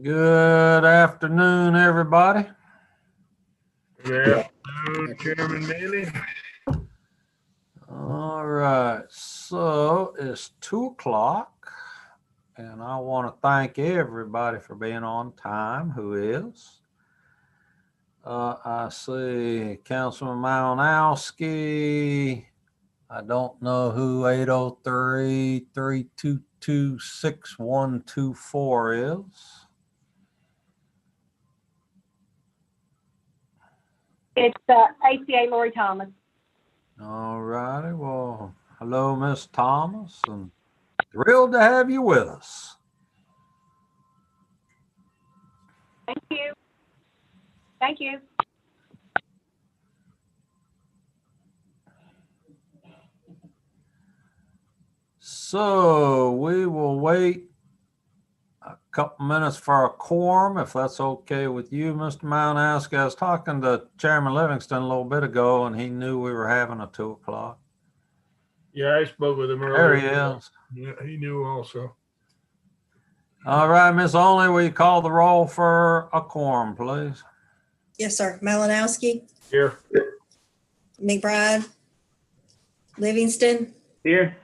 Good afternoon, everybody. Good afternoon, Chairman Bailey. All right, so it's 2 o'clock, and I want to thank everybody for being on time. Who is? I see Councilman Malinowski. I don't know who 803-322-6124 is. It's ACA Lori Thomas. All righty. Well, hello, Miss Thomas, and thrilled to have you with us. Thank you. Thank you. So we will wait a couple minutes for a quorum, if that's okay with you, Mr. Malinowski. I was talking to Chairman Livingston a little bit ago, and he knew we were having a 2 o'clock. Yeah, I spoke with him earlier. There he is. Yeah, he knew also. All right, Miss Only, will you call the roll for a quorum, please? Yes, sir. Malinowski, Here. McBride, Livingston, Here.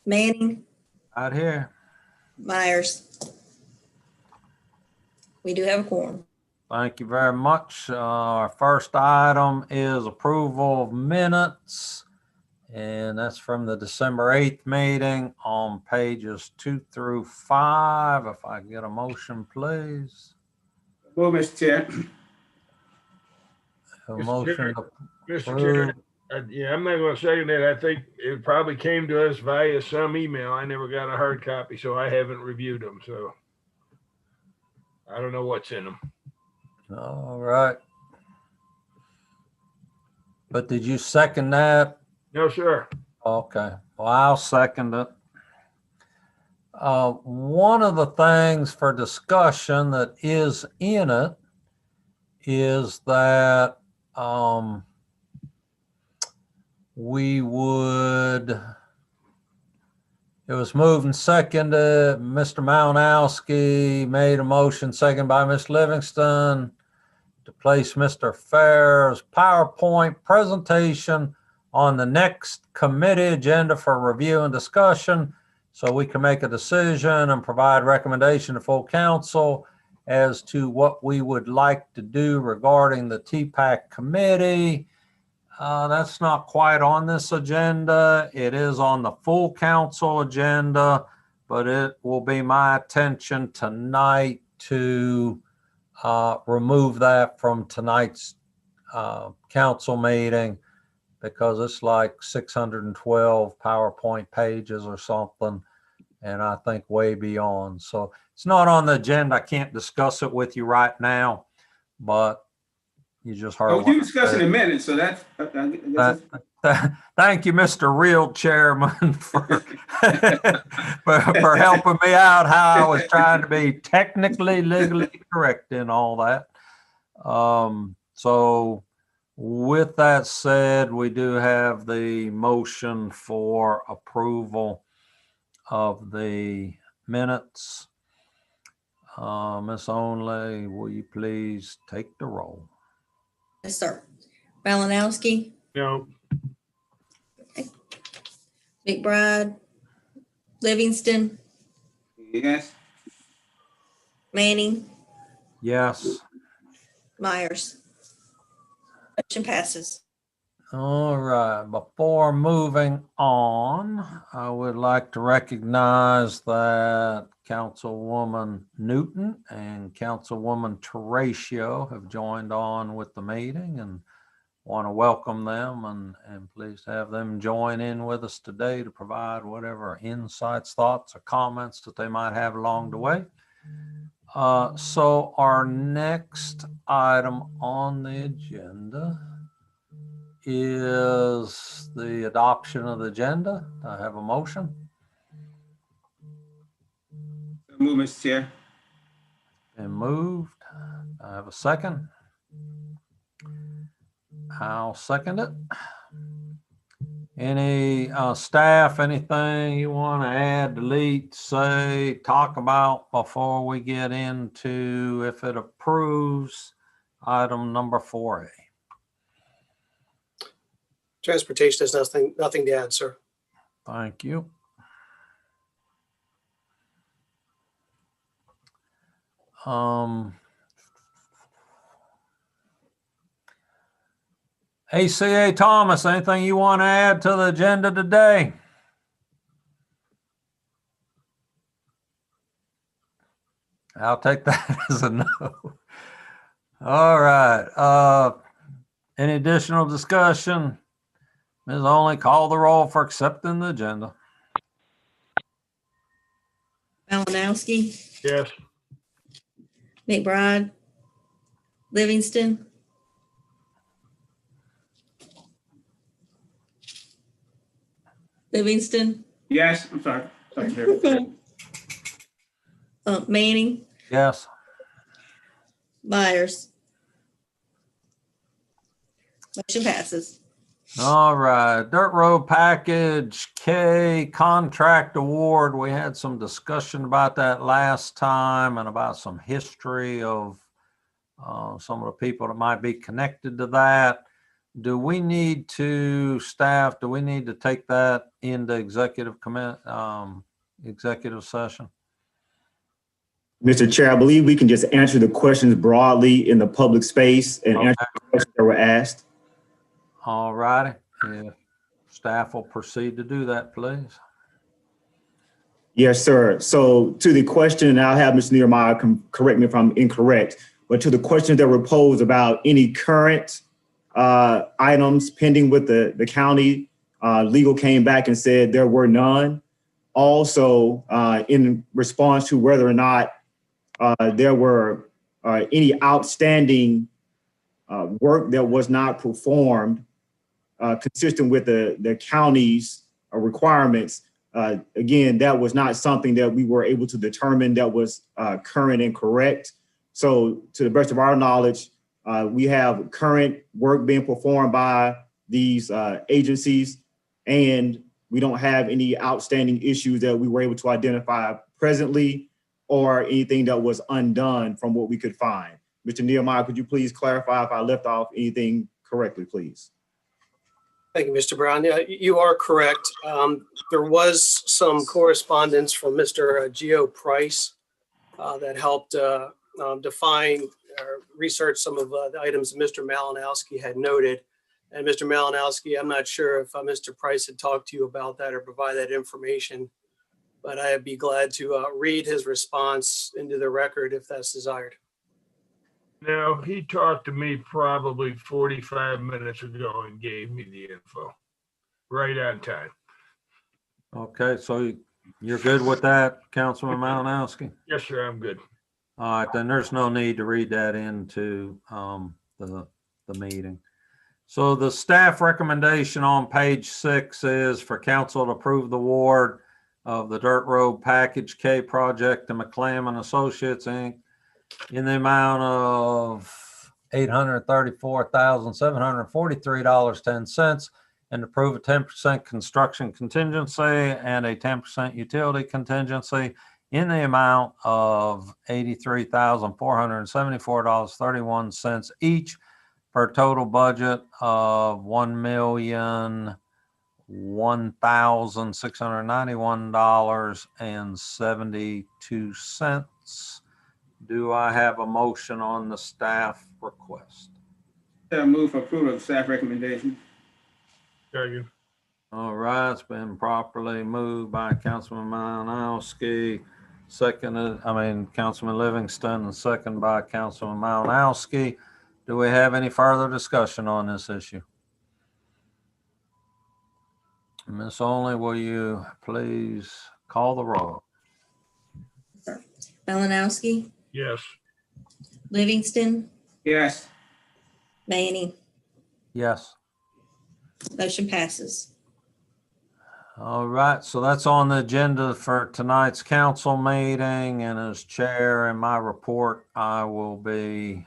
Manning, Right here. Myers. We do have a quorum. Thank you very much. Our first item is approval of minutes, and that's from the December 8th meeting on pages 2 through 5. If I can get a motion, please. Well, Mr. Chair. A motion to Mr. Chair, yeah, I'm not going to second that. I think it probably came to us via some email. I never got a hard copy, so I haven't reviewed them. So I don't know what's in them. All right. But did you second that? No, sir. Okay. Well, I'll second it. One of the things for discussion that is in it is that we would, it was moved and seconded. Mr. Malinowski made a motion, seconded by Ms. Livingston, to place Mr. Fair's PowerPoint presentation on the next committee agenda for review and discussion, so we can make a decision and provide recommendation to full council as to what we would like to do regarding the TPAC committee. That's not quite on this agenda. It is on the full council agenda, but it will be my intention tonight to remove that from tonight's council meeting, because it's like 612 PowerPoint pages or something, and I think way beyond. So it's not on the agenda. I can't discuss it with you right now, but you just heard. Oh, you discussing in a minute, so that's. Thank you, Mr. Real Chairman, for for helping me out how I was trying to be technically, legally correct in all that. So with that said, we do have the motion for approval of the minutes. Ms. Only, will you please take the roll? Yes, sir. Malinowski, No. McBride, Livingston, Yes. Manning, Yes. Myers. Motion passes. All right. Before moving on, I would like to recognize that Councilwoman Newton and Councilwoman Terratio have joined on with the meeting, and want to welcome them and please have them join in with us today to provide whatever insights, thoughts, or comments that they might have along the way. So our next item on the agenda is the adoption of the agenda. I have a motion. Move, Mr. Chair. Been moved. I have a second. I'll second it. Any staff, anything you want to add, delete, say, talk about before we get into if it approves item number 4A? Transportation has nothing to add, sir. Thank you. ACA Thomas, anything you want to add to the agenda today? I'll take that as a no. All right. Any additional discussion? Ms. Only, call the roll for accepting the agenda. Malinowski, Yes. McBride, Livingston, Yes, I'm sorry. Sorry. Manning, Yes. Myers. Motion passes. All right. Dirt Road Package K contract award. We had some discussion about that last time and about some history of some of the people that might be connected to that. Do we need to, staff, do we need to take that into executive session? Mr. Chair, I believe we can just answer the questions broadly in the public space and answer the questions that were asked. All righty. If staff will proceed to do that, please. Yes, sir. So to the question, and I'll have Mr. Nehemiah correct me if I'm incorrect, but to the questions that were posed about any current items pending with the county, legal came back and said there were none. Also, in response to whether or not there were any outstanding work that was not performed consistent with the county's requirements. Again, that was not something that we were able to determine that was current and correct. So to the best of our knowledge, we have current work being performed by these agencies, and we don't have any outstanding issues that we were able to identify presently or anything that was undone from what we could find. Mr. Nehemiah, could you please clarify if I left off anything correctly, please? Thank you, Mr. Brown. Yeah, you are correct. There was some correspondence from Mr. Geo Price that helped define or research some of the items that Mr. Malinowski had noted. And Mr. Malinowski, I'm not sure if Mr. Price had talked to you about that or provide that information, but I'd be glad to read his response into the record if that's desired. Now, he talked to me probably 45 minutes ago and gave me the info right on time. Okay, so you're good with that, Councilman Malinowski? Yes, sir, I'm good. All right, then there's no need to read that into the meeting. So the staff recommendation on page 6 is for council to approve the award of the Dirt Road Package K project to McClam and Associates, Inc. in the amount of $834,743.10 and approve a 10% construction contingency and a 10% utility contingency in the amount of $83,474.31 each for a total budget of $1,001,691.72. Do I have a motion on the staff request? I move for approval of staff recommendation. Second. All right, it's been properly moved by Councilman Malinowski, Councilman Livingston, and second by Councilman Malinowski. Do we have any further discussion on this issue? Ms. Only, will you please call the roll? Malinowski, Yes. Livingston, Yes. Manning. Yes. Motion passes. All right, so that's on the agenda for tonight's council meeting, and as chair in my report, I will be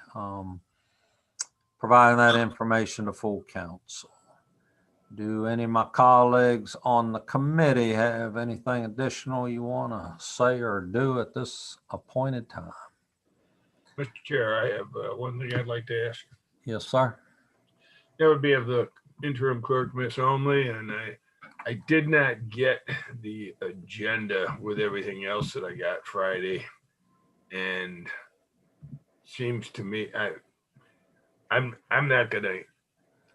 providing that information to full council. Do any of my colleagues on the committee have anything additional you want to say or do at this appointed time? Mr. Chair, I have one thing I'd like to ask. Yes, sir. That would be of the interim clerk, Miss Only, and I did not get the agenda with everything else that I got Friday. And seems to me, I'm not gonna,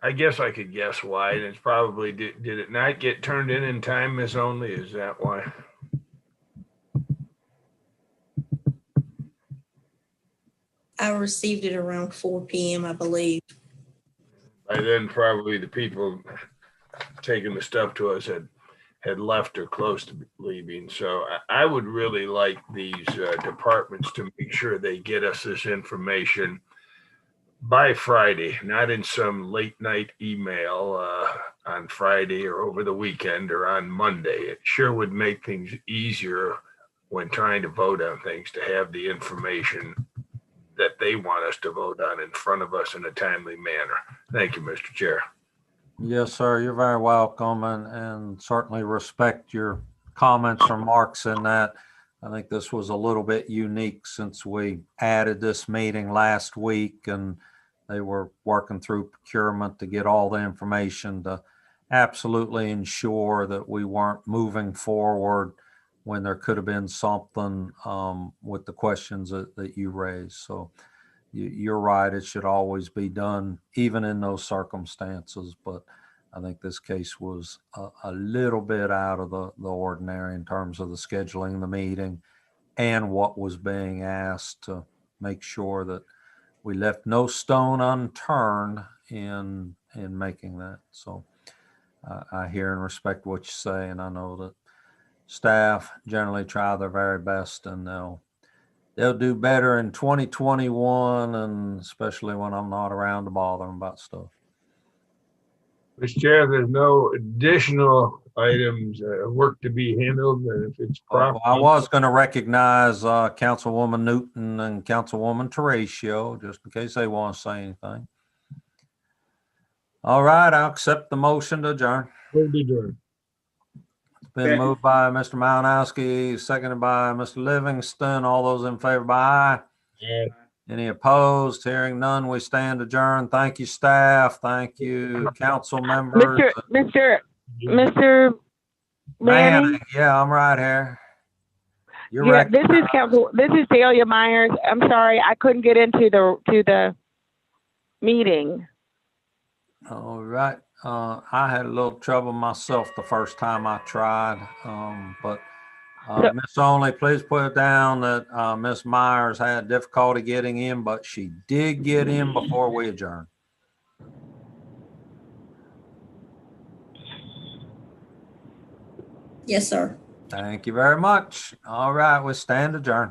I guess I could guess why, and it's probably, did it not get turned in time, Miss Only? Is that why? I received it around 4 PM, I believe. By then, probably the people taking the stuff to us had left or close to leaving. So I would really like these departments to make sure they get us this information by Friday, not in some late night email on Friday or over the weekend or on Monday. It sure would make things easier when trying to vote on things to have the information that they want us to vote on in front of us in a timely manner. Thank you, Mr. Chair. Yes, sir. You're very welcome, and certainly respect your comments, remarks in that. I think this was a little bit unique since we added this meeting last week and they were working through procurement to get all the information to absolutely ensure that we weren't moving forward when there could have been something with the questions that you raised. So you're right, it should always be done, even in those circumstances. But I think this case was a little bit out of the ordinary in terms of the scheduling the meeting and what was being asked, to make sure that we left no stone unturned in making that. So I hear and respect what you say, and I know that staff generally try their very best, and they'll do better in 2021, and especially when I'm not around to bother them about stuff. Mr. Chair, there's no additional items, work to be handled, and if it's proper. I was going to recognize Councilwoman Newton and Councilwoman Teratio, just in case they want to say anything. All right, I'll accept the motion to adjourn. We'll be doing. It's been moved by Mr. Malinowski, seconded by Mr. Livingston. All those in favor by aye. Yeah. Any opposed? Hearing none, we stand adjourned. Thank you, staff. Thank you, council members. Mr. Manning, Manning. yeah, I'm right here. You're Yeah, right. this is Council. This is Delia Myers. I'm sorry, I couldn't get into the meeting. All right. I had a little trouble myself the first time I tried, but Miss Only, please put it down that Miss Myers had difficulty getting in, but she did get in before we adjourned. Yes, sir. Thank you very much. All right, we stand adjourned.